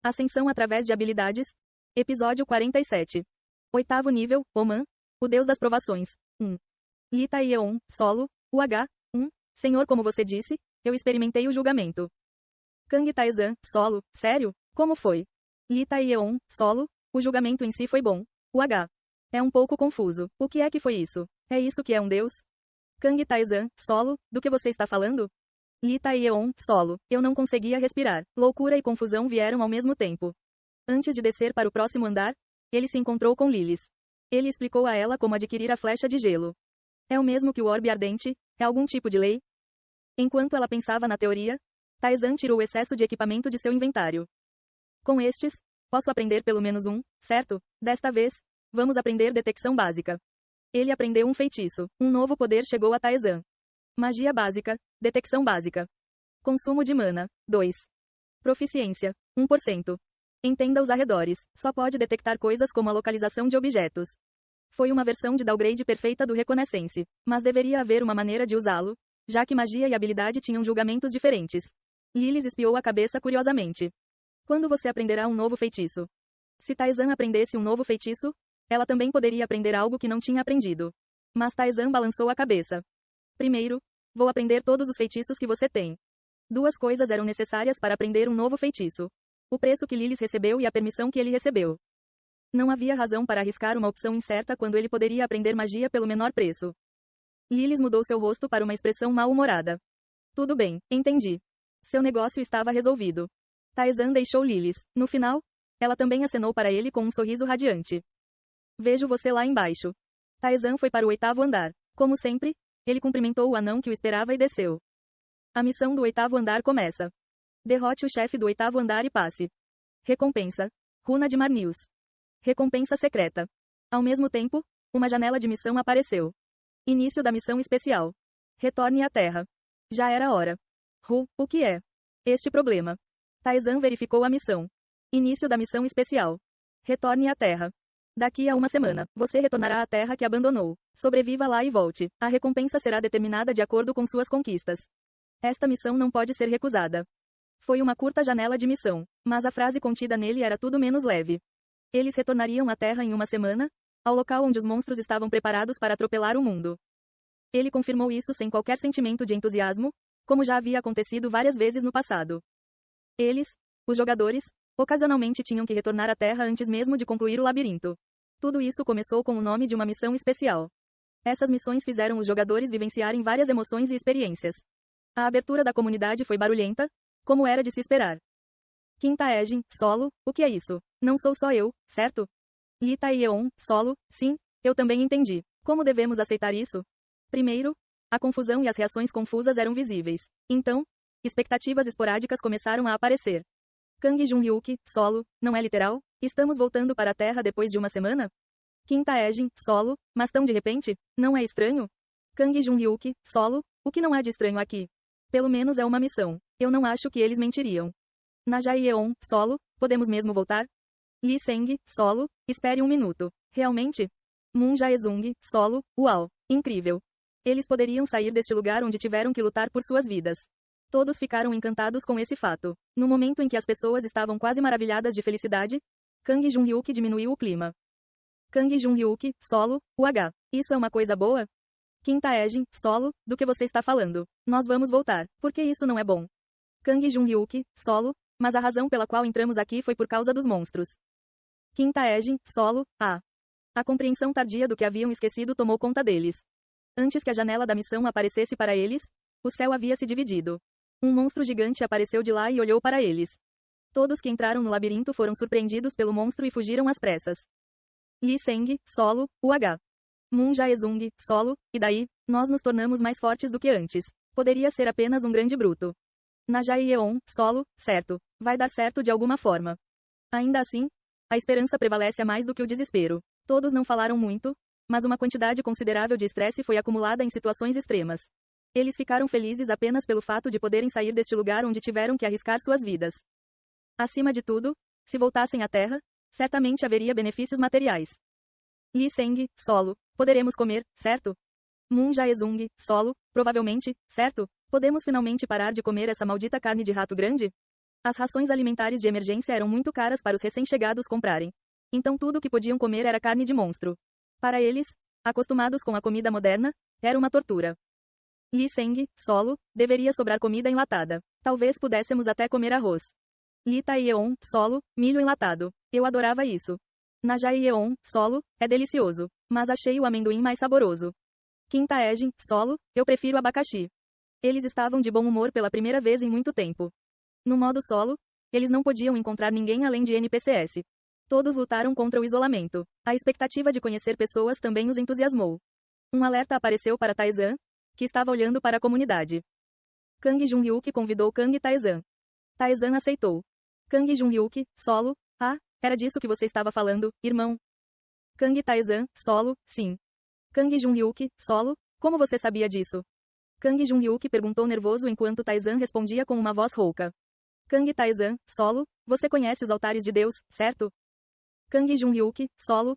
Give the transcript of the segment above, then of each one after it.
Ascensão através de habilidades. Episódio 47. Oitavo nível, Oman, o deus das provações. 1. Li Taeyeon, solo, UH, 1. Senhor, como você disse, eu experimentei o julgamento. Kang Taezan, solo, sério? Como foi? Li Taeyeon, solo, o julgamento em si foi bom. UH. É um pouco confuso. O que é que foi isso? É isso que é um deus? Kang Taezan, solo, do que você está falando? Li Taeyeon, solo. Eu não conseguia respirar. Loucura e confusão vieram ao mesmo tempo. Antes de descer para o próximo andar, ele se encontrou com Lilith. Ele explicou a ela como adquirir a flecha de gelo. É o mesmo que o orbe ardente? É algum tipo de lei? Enquanto ela pensava na teoria, Taezan tirou o excesso de equipamento de seu inventário. Com estes, posso aprender pelo menos um, certo? Desta vez, vamos aprender detecção básica. Ele aprendeu um feitiço. Um novo poder chegou a Taezan. Magia básica, detecção básica. Consumo de mana, 2. Proficiência, 1%. Entenda os arredores, só pode detectar coisas como a localização de objetos. Foi uma versão de downgrade perfeita do Reconnaissance, mas deveria haver uma maneira de usá-lo, já que magia e habilidade tinham julgamentos diferentes. Lilith espiou a cabeça curiosamente. Quando você aprenderá um novo feitiço? Se Taezan aprendesse um novo feitiço, ela também poderia aprender algo que não tinha aprendido. Mas Taezan balançou a cabeça. Primeiro, vou aprender todos os feitiços que você tem. Duas coisas eram necessárias para aprender um novo feitiço: o preço que Lilith recebeu e a permissão que ele recebeu. Não havia razão para arriscar uma opção incerta quando ele poderia aprender magia pelo menor preço. Lilith mudou seu rosto para uma expressão mal-humorada. Tudo bem, entendi. Seu negócio estava resolvido. Taezan deixou Lilith. No final, ela também acenou para ele com um sorriso radiante. Vejo você lá embaixo. Taezan foi para o oitavo andar. Como sempre, ele cumprimentou o anão que o esperava e desceu. A missão do oitavo andar começa. Derrote o chefe do oitavo andar e passe. Recompensa. Runa de Marnews. Recompensa secreta. Ao mesmo tempo, uma janela de missão apareceu. Início da missão especial. Retorne à Terra. Já era hora. O que é? Este problema. Taezan verificou a missão. Início da missão especial. Retorne à Terra. Daqui a uma semana, você retornará à Terra que abandonou. Sobreviva lá e volte. A recompensa será determinada de acordo com suas conquistas. Esta missão não pode ser recusada. Foi uma curta janela de missão, mas a frase contida nele era tudo menos leve. Eles retornariam à Terra em uma semana, ao local onde os monstros estavam preparados para atropelar o mundo. Ele confirmou isso sem qualquer sentimento de entusiasmo, como já havia acontecido várias vezes no passado. Eles, os jogadores, ocasionalmente tinham que retornar à Terra antes mesmo de concluir o labirinto. Tudo isso começou com o nome de uma missão especial. Essas missões fizeram os jogadores vivenciarem várias emoções e experiências. A abertura da comunidade foi barulhenta, como era de se esperar. Quinta Egen, solo, o que é isso? Não sou só eu, certo? Li Taeyeon, solo, sim, eu também entendi. Como devemos aceitar isso? Primeiro, a confusão e as reações confusas eram visíveis. Então, expectativas esporádicas começaram a aparecer. Kang Jun-hyuk, solo, não é literal? Estamos voltando para a Terra depois de uma semana? Quinta Egen, solo, mas tão de repente? Não é estranho? Kang Jun-hyuk, solo, o que não há de estranho aqui? Pelo menos é uma missão. Eu não acho que eles mentiriam. Najaeon, solo, podemos mesmo voltar? Lee Seng, solo, espere um minuto. Realmente? Moon Jae-sung, solo, uau, incrível. Eles poderiam sair deste lugar onde tiveram que lutar por suas vidas. Todos ficaram encantados com esse fato. No momento em que as pessoas estavam quase maravilhadas de felicidade, Kang Jun-hyuk diminuiu o clima. Kang Jun-hyuk, solo, UH. Isso é uma coisa boa? Quinta Egen, solo, do que você está falando? Nós vamos voltar. Por que isso não é bom? Kang Jun-hyuk, solo, mas a razão pela qual entramos aqui foi por causa dos monstros. Quinta Egen, solo, A compreensão tardia do que haviam esquecido tomou conta deles. Antes que a janela da missão aparecesse para eles, o céu havia se dividido. Um monstro gigante apareceu de lá e olhou para eles. Todos que entraram no labirinto foram surpreendidos pelo monstro e fugiram às pressas. Lee Seng, solo, UH. Moon Jae-sung, solo, e daí, nós nos tornamos mais fortes do que antes. Poderia ser apenas um grande bruto. Najaeon, solo, certo. Vai dar certo de alguma forma. Ainda assim, a esperança prevalece a mais do que o desespero. Todos não falaram muito, mas uma quantidade considerável de estresse foi acumulada em situações extremas. Eles ficaram felizes apenas pelo fato de poderem sair deste lugar onde tiveram que arriscar suas vidas. Acima de tudo, se voltassem à Terra, certamente haveria benefícios materiais. Lee Seng, solo, poderemos comer, certo? Moon Jae-sung, solo, provavelmente, certo? Podemos finalmente parar de comer essa maldita carne de rato grande? As rações alimentares de emergência eram muito caras para os recém-chegados comprarem. Então tudo o que podiam comer era carne de monstro. Para eles, acostumados com a comida moderna, era uma tortura. Lee Seng, solo, deveria sobrar comida enlatada. Talvez pudéssemos até comer arroz. Lee Tae-yeon, solo, milho enlatado. Eu adorava isso. Na Jae-yeon, solo, é delicioso. Mas achei o amendoim mais saboroso. Kim Tae-jin, solo, eu prefiro abacaxi. Eles estavam de bom humor pela primeira vez em muito tempo. No modo solo, eles não podiam encontrar ninguém além de NPCs. Todos lutaram contra o isolamento. A expectativa de conhecer pessoas também os entusiasmou. Um alerta apareceu para Taizan, que estava olhando para a comunidade. Kang Jung-hyuk convidou Kang Taizan. Taizan aceitou. Kang Jung-hyuk, solo, era disso que você estava falando, irmão. Kang Taizan, solo, sim. Kang Jung-hyuk, solo, como você sabia disso? Kang Jung-hyuk perguntou nervoso enquanto Taizan respondia com uma voz rouca. Kang Taizan, solo, você conhece os altares de Deus, certo? Kang Jung-hyuk, solo,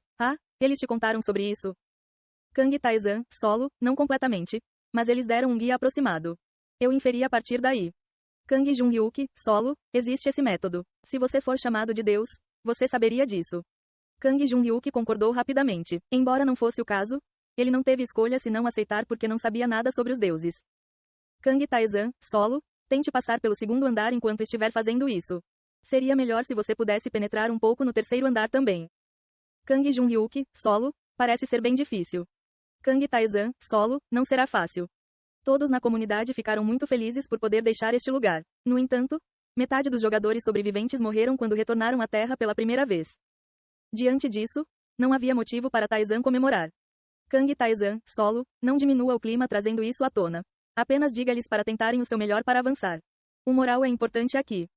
eles te contaram sobre isso? Kang Taizan, solo, não completamente. Mas eles deram um guia aproximado. Eu inferi a partir daí. Kang Jung-hyuk, solo, existe esse método. Se você for chamado de Deus, você saberia disso. Kang Jung-hyuk concordou rapidamente. Embora não fosse o caso, ele não teve escolha senão aceitar porque não sabia nada sobre os deuses. Kang Taizan, solo, tente passar pelo segundo andar enquanto estiver fazendo isso. Seria melhor se você pudesse penetrar um pouco no terceiro andar também. Kang Jung-hyuk, solo, parece ser bem difícil. Kang Taizan, solo, não será fácil. Todos na comunidade ficaram muito felizes por poder deixar este lugar. No entanto, metade dos jogadores sobreviventes morreram quando retornaram à Terra pela primeira vez. Diante disso, não havia motivo para Taizan comemorar. Kang Taizan, solo, não diminua o clima trazendo isso à tona. Apenas diga-lhes para tentarem o seu melhor para avançar. O moral é importante aqui.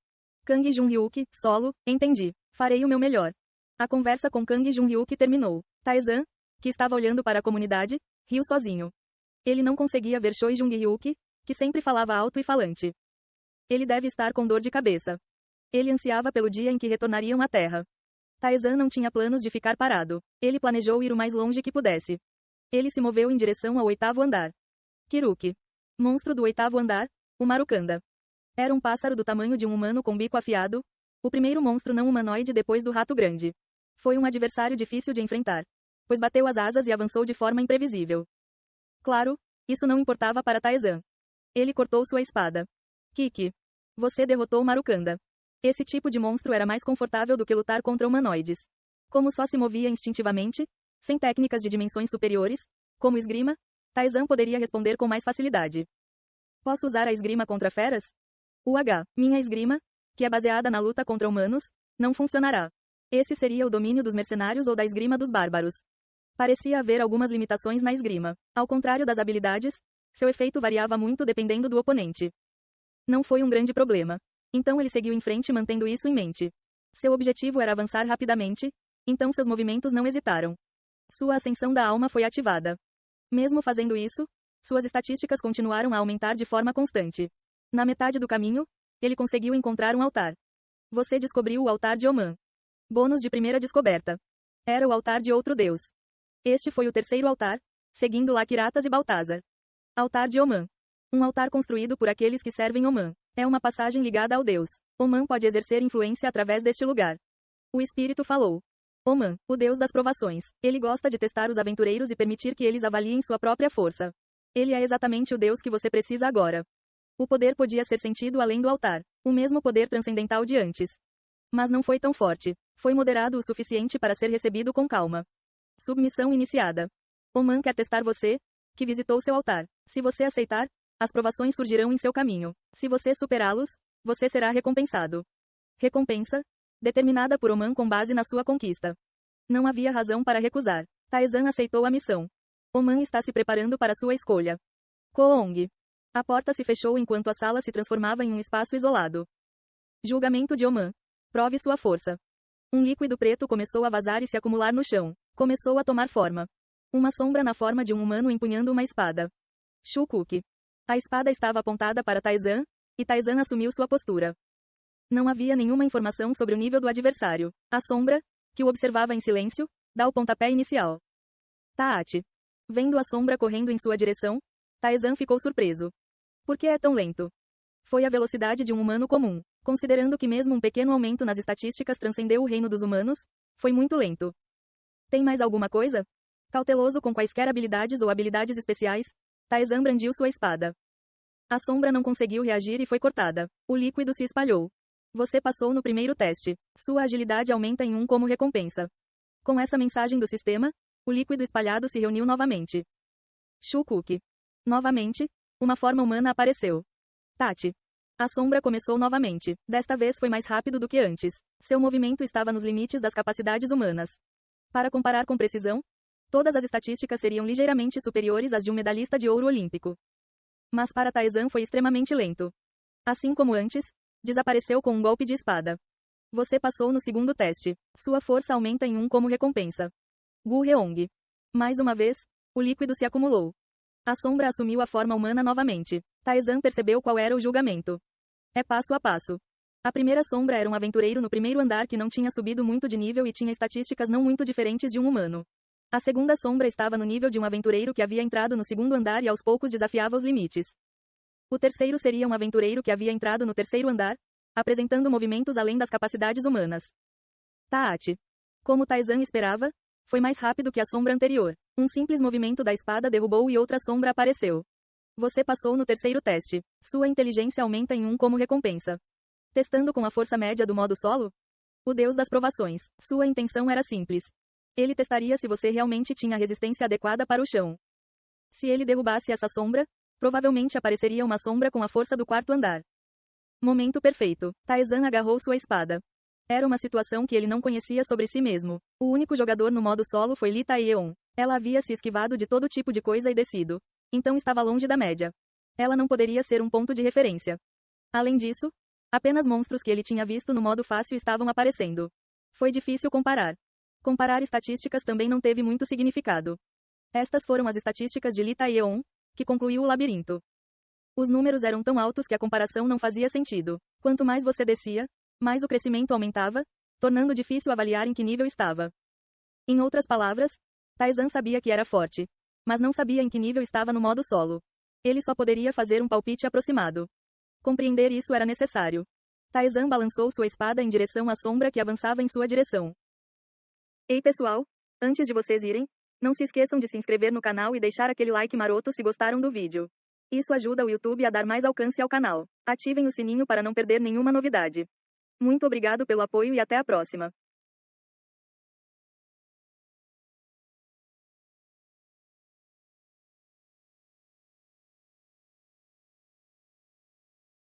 Kang Jung-hyuk, solo, entendi. Farei o meu melhor. A conversa com Kang Jung-hyuk terminou. Taizan, que estava olhando para a comunidade, riu sozinho. Ele não conseguia ver Choi Jung-hyuk, que sempre falava alto e falante. Ele deve estar com dor de cabeça. Ele ansiava pelo dia em que retornariam à Terra. Taizan não tinha planos de ficar parado. Ele planejou ir o mais longe que pudesse. Ele se moveu em direção ao 8º andar. Kiruk. Monstro do 8º andar, o Marukanda. Era um pássaro do tamanho de um humano com bico afiado, o primeiro monstro não humanoide depois do rato grande. Foi um adversário difícil de enfrentar, pois bateu as asas e avançou de forma imprevisível. Claro, isso não importava para Taizan. Ele cortou sua espada. Kiki. Você derrotou Marukanda. Esse tipo de monstro era mais confortável do que lutar contra humanoides. Como só se movia instintivamente, sem técnicas de dimensões superiores, como esgrima, Taizan poderia responder com mais facilidade. Posso usar a esgrima contra feras? Minha esgrima, que é baseada na luta contra humanos, não funcionará. Esse seria o domínio dos mercenários ou da esgrima dos bárbaros. Parecia haver algumas limitações na esgrima. Ao contrário das habilidades, seu efeito variava muito dependendo do oponente. Não foi um grande problema. Então ele seguiu em frente mantendo isso em mente. Seu objetivo era avançar rapidamente, então seus movimentos não hesitaram. Sua ascensão da alma foi ativada. Mesmo fazendo isso, suas estatísticas continuaram a aumentar de forma constante. Na metade do caminho, ele conseguiu encontrar um altar. Você descobriu o altar de Oman. Bônus de primeira descoberta. Era o altar de outro deus. Este foi o terceiro altar, seguindo Lakiratas e Baltazar. Altar de Oman. Um altar construído por aqueles que servem Oman. É uma passagem ligada ao deus. Oman pode exercer influência através deste lugar. O espírito falou. Oman, o deus das provações. Ele gosta de testar os aventureiros e permitir que eles avaliem sua própria força. Ele é exatamente o deus que você precisa agora. O poder podia ser sentido além do altar. O mesmo poder transcendental de antes. Mas não foi tão forte. Foi moderado o suficiente para ser recebido com calma. Submissão iniciada. Oman quer testar você, que visitou seu altar. Se você aceitar, as provações surgirão em seu caminho. Se você superá-los, você será recompensado. Recompensa, determinada por Oman com base na sua conquista. Não havia razão para recusar. Taizan aceitou a missão. Oman está se preparando para sua escolha. Koong. A porta se fechou enquanto a sala se transformava em um espaço isolado. Julgamento de Oman. Prove sua força. Um líquido preto começou a vazar e se acumular no chão. Começou a tomar forma. Uma sombra na forma de um humano empunhando uma espada. Shukuk. A espada estava apontada para Taizan, e Taizan assumiu sua postura. Não havia nenhuma informação sobre o nível do adversário. A sombra, que o observava em silêncio, dá o pontapé inicial. Taati. Vendo a sombra correndo em sua direção, Taizan ficou surpreso. Por que é tão lento? Foi a velocidade de um humano comum. Considerando que mesmo um pequeno aumento nas estatísticas transcendeu o reino dos humanos, foi muito lento. Tem mais alguma coisa? Cauteloso com quaisquer habilidades ou habilidades especiais, Taesan brandiu sua espada. A sombra não conseguiu reagir e foi cortada. O líquido se espalhou. Você passou no primeiro teste. Sua agilidade aumenta em 1 como recompensa. Com essa mensagem do sistema, o líquido espalhado se reuniu novamente. Shukuk. Novamente, uma forma humana apareceu. Tati. A sombra começou novamente. Desta vez foi mais rápido do que antes. Seu movimento estava nos limites das capacidades humanas. Para comparar com precisão, todas as estatísticas seriam ligeiramente superiores às de um medalhista de ouro olímpico. Mas para Taesan foi extremamente lento. Assim como antes, desapareceu com um golpe de espada. Você passou no segundo teste. Sua força aumenta em 1 como recompensa. Gu Heong. Mais uma vez, o líquido se acumulou. A sombra assumiu a forma humana novamente. Taesan percebeu qual era o julgamento. É passo a passo. A primeira sombra era um aventureiro no primeiro andar que não tinha subido muito de nível e tinha estatísticas não muito diferentes de um humano. A segunda sombra estava no nível de um aventureiro que havia entrado no segundo andar e aos poucos desafiava os limites. O terceiro seria um aventureiro que havia entrado no terceiro andar, apresentando movimentos além das capacidades humanas. Taati. Como Taesan esperava, foi mais rápido que a sombra anterior. Um simples movimento da espada derrubou e outra sombra apareceu. Você passou no terceiro teste. Sua inteligência aumenta em 1 como recompensa. Testando com a força média do modo solo? O deus das provações. Sua intenção era simples. Ele testaria se você realmente tinha a resistência adequada para o chão. Se ele derrubasse essa sombra, provavelmente apareceria uma sombra com a força do quarto andar. Momento perfeito. Taesan agarrou sua espada. Era uma situação que ele não conhecia sobre si mesmo. O único jogador no modo solo foi Lee Taeyeon. Ela havia se esquivado de todo tipo de coisa e descido. Então estava longe da média. Ela não poderia ser um ponto de referência. Além disso, apenas monstros que ele tinha visto no modo fácil estavam aparecendo. Foi difícil comparar. Comparar estatísticas também não teve muito significado. Estas foram as estatísticas de Lee Taeyeon, que concluiu o labirinto. Os números eram tão altos que a comparação não fazia sentido. Quanto mais você descia, mais o crescimento aumentava, tornando difícil avaliar em que nível estava. Em outras palavras, Taesan sabia que era forte, mas não sabia em que nível estava no modo solo. Ele só poderia fazer um palpite aproximado. Compreender isso era necessário. Taesan balançou sua espada em direção à sombra que avançava em sua direção. Ei pessoal, antes de vocês irem, não se esqueçam de se inscrever no canal e deixar aquele like maroto se gostaram do vídeo. Isso ajuda o YouTube a dar mais alcance ao canal. Ativem o sininho para não perder nenhuma novidade. Muito obrigado pelo apoio e até a próxima.